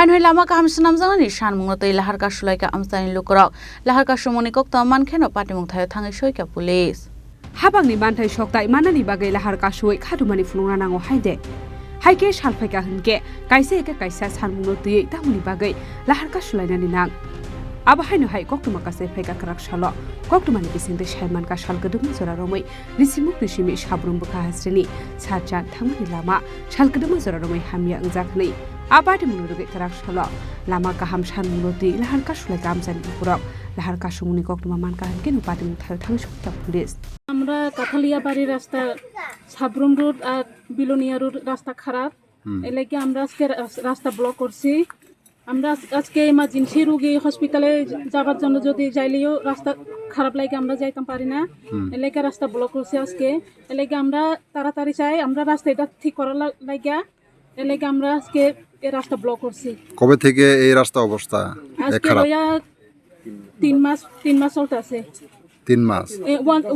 Haino Lama Kaham Swnamjanani Sanmungno Twiwi Lahar Kaswlaikha Amchaini Lukurok Lahar Kaswmungni Koktwma Mankha Patimung Thaio Thangwi Soika Police. Habangni manthai soktai manani bagai Lahar Kaswlaikha dumani fulungra nango haide. Haike salfaika hunke kaisa eka kaisa Sanmungno Twiwi tamuni bagai Lahar Kaswlaikha nang. Aba Haino hai Koktwma Kaswlaikha karak salo Koktwma ni bisingde shaiman ka sal kedung zora romai risimuk risimi sabrum buka hasreni sarjan Thangwi lama sal kedung zora romai hamya angjakni. Patimung rugi karak salo Lama Kaham Sanmungno Twiwi Lahar Kaswlaikha Amchaini Lukurok Lahar Kaswmungni Koktwma Mankha Honkheno Patimung Thaio Thangwi Soika Police. আমরা কাঠালিয়া বাড়ির রাস্তা Sabroom road আর Belonia road রাস্তা খারাপ এলাকে আমরা আজকে রাস্তা block করছি আমরা আজকে ইমার্জেন্সি রোগী হসপিটালে যাবার জন্য যদি যাইলেও রাস্তা খারাপ লাগে আমরা যাইতাম পারি না এলাকে রাস্তা ব্লক করছি আজকে এলাকে আমরা তাড়াতাড়ি চাই আমরা রাস্তাটা ঠিক করার লাগে এলাকে আমরা আজকে এই রাস্তা ব্লক করছি কবে থেকে এই রাস্তা অবস্থা খারাপ? 3 মাস চলতেছে 3 মাস।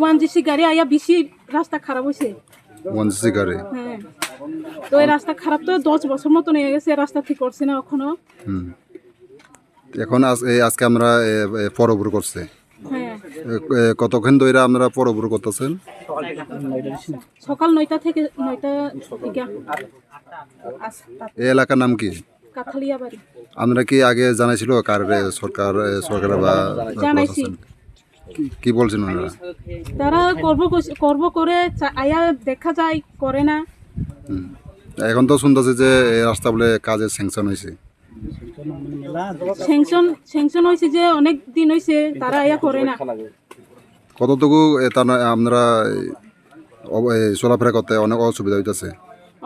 ওয়ান জিসি গাড়ি আয়া বেশি রাস্তা খারাপ হয়েছে। ওয়ান জিসি গাড়ি? হ্যাঁ, তো এই রাস্তা খারাপ তো 10 বছর মতো নিয়ে গেছে, রাস্তা ঠিক করছে না এখনো। এখন আজকে আমরা পরবর করছে। হ্যাঁ, কতক্ষণ ধরে আমরা পরবর করতেছেন? সকাল 9টা থেকে 9টা থেকে। এই এলাকার নাম কি? কাঠালিয়া বাড়ি। আমরা কি আগে জানাইছিল কার সরকার বা জানাইছি? কি বলছেন ওনারা? তারা করব করে আয়া দেখা যায় করে না। এখন তো শুনতেছে যে এই রাস্তা বলে কাজে স্যাংশন হয়েছে। স্যাংশন হয়েছে যে অনেক দিন হয়েছে, তারা আয়া করে না। কতটুকু আমরা চলাফেরা করতে অনেক অসুবিধা হইতেছে?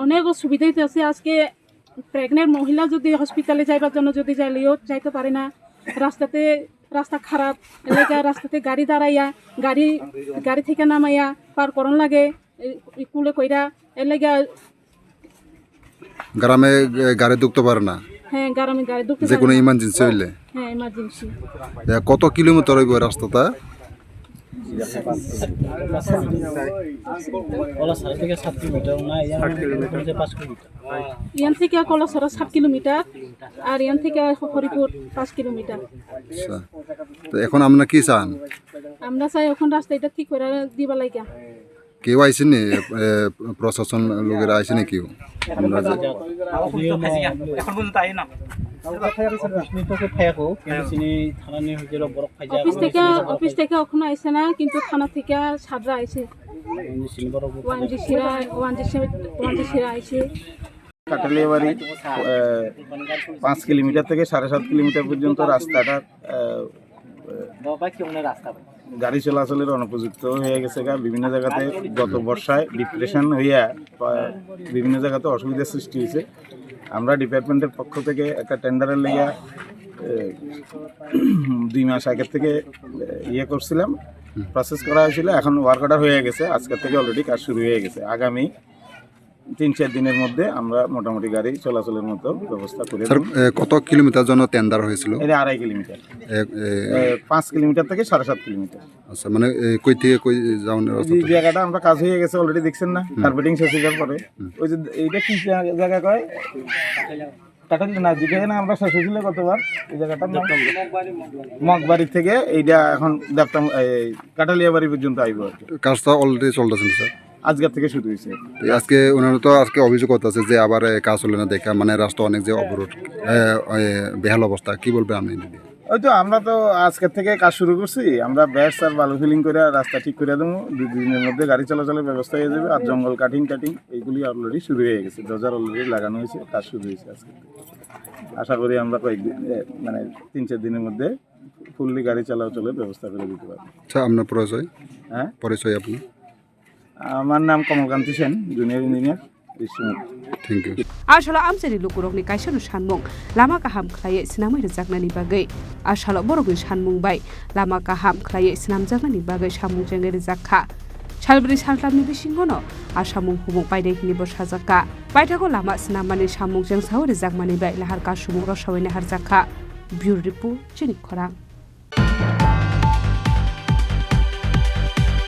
অনেক অসুবিধা হইতেছে। আজকে প্রেগনেন্ট মহিলা যদি হসপিটালে যাইবার জন্য যদি যাইলেও যাইতে পারে না। রাস্তা খারাপ এলাকা, রাস্তাতে গাড়ি দাঁড়াইয়া গাড়ি থেকে নামাইয়া পার করন লাগে কুলে কইরা এলাকা। গ্রামে গাড়ি ঢুকতে পারে না? হ্যাঁ, গ্রামে গাড়ি ঢুকতে যে কোনো ইমার্জেন্সি হইলে? হ্যাঁ, ইমার্জেন্সি। কত কিলোমিটার হইব রাস্তাটা? ইয়ান থেকে কলসরা 7 কিলোমিটার আর ইয়ান থেকে হরিপুর 5 কিলোমিটার। আচ্ছা, তো এখন আমরা কি চান? আমরা চাই এখন রাস্তাটা ঠিক করে দিবা লাগা। কেউ আইছে নি? প্রশাসন লোকেরা আইছে নি কেউ? আমরা অফিস থেকে এখনো আইছে না, কিন্তু থানা থেকে সাদরা আইছে, ওয়ানজিসিরা আইছে। কাটালিয়া বাড়ি 5 কিলোমিটার থেকে 7.5 কিলোমিটার পর্যন্ত রাস্তাটা গাড়ি চলাচলের অনুপযুক্ত হয়ে গেছে। বিভিন্ন জায়গাতে গত বর্ষায় ডিপ্রেশন হইয়া বিভিন্ন জায়গাতে অসুবিধার সৃষ্টি হয়েছে। আমরা ডিপার্টমেন্টের পক্ষ থেকে একটা টেন্ডারের লেগে 2 মাস আগের থেকে করছিলাম, প্রসেস করা হয়েছিল। এখন ওয়ার্ক অর্ডার হয়ে গেছে, আজকের থেকে অলরেডি কাজ শুরু হয়ে গেছে। আগামী 3-4 দিনের মধ্যে আমরা মোটামুটি গাড়ি চলাচলের মতো ব্যবস্থা করে। কত কিলোমিটার জন্য টেন্ডার হয়েছিল? এটা 2.5 কিলোমিটার, 5 কিলোমিটার থেকে 7.5 কিলোমিটার। আচ্ছা, মানে কই থেকে কই যাওয়ার এই জায়গাটা আমরা কাজ হয়ে গেছে অলরেডি, দেখছেন না? কার্পেটিং শেষ হয়ে যাওয়ার পরে ওই যে এইটা কি জায়গা কয় কাটালি না, যেখানে আমরা শেষ হয়েছিল গতবার, এই জায়গাটার নাম মগবাড়ি থেকে এইটা এখন দেখতাম কাটালিয়া বাড়ি পর্যন্ত আইব। কাজটা অলরেডি চলতেছে স্যার? আজকের থেকে শুরু হয়েছে। আজকে ওনারা তো আজকে অভিযোগ করতেছে যে আবার কাজ চলে না দেখা, মানে রাস্তা অনেক যে অবরোধ বেহাল অবস্থা, কি বলবেন আপনি? ওই তো আমরা তো আজকের থেকে কাজ শুরু করছি। আমরা ব্যাস আর বালু ফিলিং করে রাস্তা ঠিক করে দেবো, 2 দিনের মধ্যে গাড়ি চলাচলের ব্যবস্থা হয়ে যাবে। আর জঙ্গল কাটিং এইগুলি অলরেডি শুরু হয়ে গেছে, ডজার অলরেডি লাগানো হয়েছে, কাজ শুরু হয়েছে আজকে। আশা করি আমরা কয়েকদিন মানে 3-4 দিনের মধ্যে ফুললি গাড়ি চলাচলের ব্যবস্থা করে দিতে পারবো। আচ্ছা, আপনার পরিচয়? হ্যাঁ, পরিচয় আপনি? আমার নাম Kamalkanti Sen, junior engineer. Thank you. Ashala Amchaini Lukurok ni kaisa Sanmung Lama Kaham khlaiye Swnamjaknani bagai ashala borogni Sanmung bai Lama Kaham khlaiye Swnamjanani bagai Samungni jakha Salbri saltamni bisingono asamung hubung paidai hini bo sajaka baithako lama Swnamani Samungjang sauri jakmani bai Lahar Kaswmungro sawaini harjakha Bureau Report Chini Khorang.